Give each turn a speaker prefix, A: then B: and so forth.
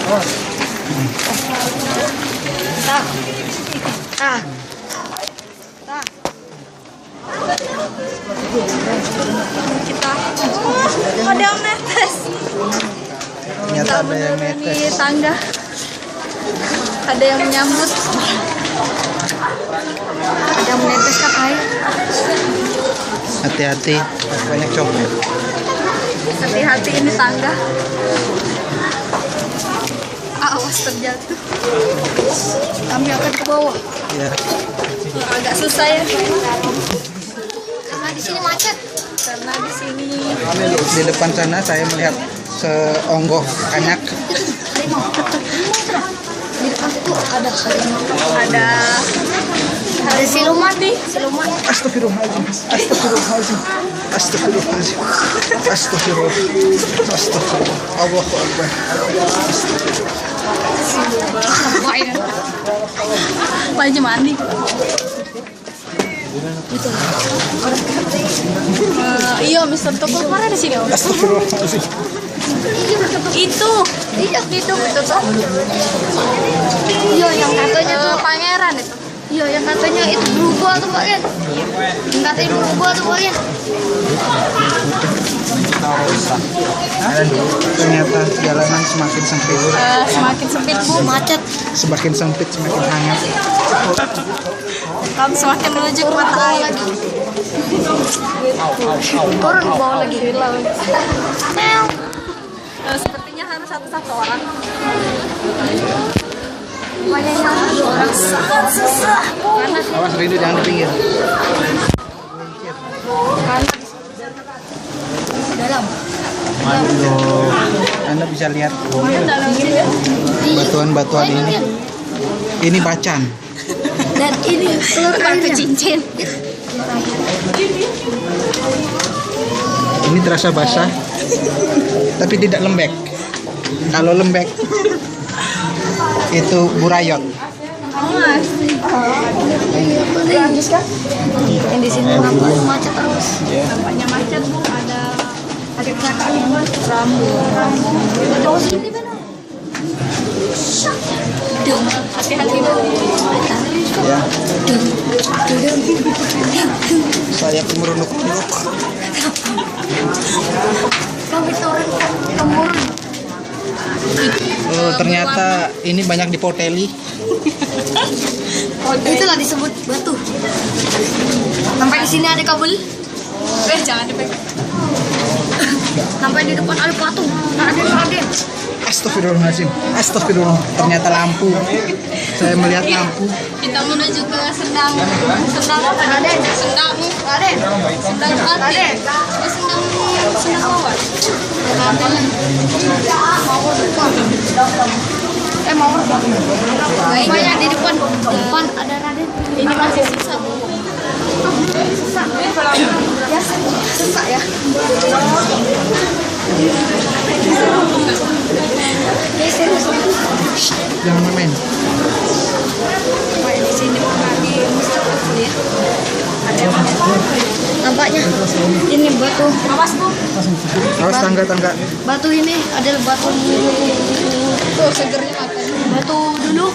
A: Kita ada yang netes.
B: Ternyata ada yang netes
A: di tangga. Ada yang menyambut. Ada yang meneteskan air.
B: Hati-hati, banyak copet.
A: Hati-hati ini tangga. Awas terjatuh. Kami akan ke bawah.
B: Ya.
A: Agak susah ya.
C: Karena di sini macet.
A: Karena di sini
B: Di depan sana saya melihat seonggok kanyak.
C: Di depan itu ada siluman nih, siluman.
B: Astagfirullahaladzim. Astagfirullahaladzim. Astagfirullahaladzim. Astagfirullah. Astagfirullah. Allahu Akbar.
A: wajib mandi. Iya, Mister Toko kemarin di sini.
B: Astagfirullahaladzim.
A: Itu betul.
C: Iya, yang katanya tuh
A: Pangeran itu.
C: iya, yang katanya itu berubah tuh Pak Ren. Yang katanya berubah tuh Pak Ren.
B: Ternyata jalanan semakin sempit.
A: Semakin sempit Bu, macet.
B: Semakin sempit semakin hangat.
A: Kami semakin menuju ke mata air.
C: Turun ke bawah lagi.
A: Sepertinya harus satu-satu orang.
C: Banyak yang orang sangat susah.
A: Karena
B: Awas Rindu, jangan di pinggir.
C: Dalam.
B: Aduh, Anda bisa lihat
A: dalam sini.
B: batuan-batuan ini. Ini bacan.
C: Dan ini telur
A: Batu
C: airnya.
A: cincin.
B: Ini terasa basah, tapi tidak lembek. Kalau lembek, itu burayot.
C: Yang di sini nampaknya macet terus.
A: Nampaknya macet Bu, ada kecelakaan rambut.
C: Terus ini benar.
A: Hati-hati Bu.
B: Ya. Saya pun merunduk-runduk.
C: Kami turun temurun.
B: Oh, ternyata ini banyak dipoteli.
C: Itulah disebut batu. Sampai di sini ada kabel.
A: Jangan dipegang.
C: Sampai di depan ada patung. Raden.
B: Astagfirullahaladzim. Astagfirullah. Ternyata lampu. Saya melihat lampu.
A: Kita menuju ke sendang apa? Raden. Sendang hati. Sendang bawah.
C: Banyak di depan. Depan ada Raden.
A: Ini masih sisa Bu.
C: Susah ya.
B: Jangan main.
A: Di sini lagi Mister Toko ya. Ada yang
C: Nampaknya ini batu.
A: awas Bu.
B: Awas tangga-tangga.
C: Batu ini adalah batu.
A: Tuh segernya katanya.
C: Batu dulu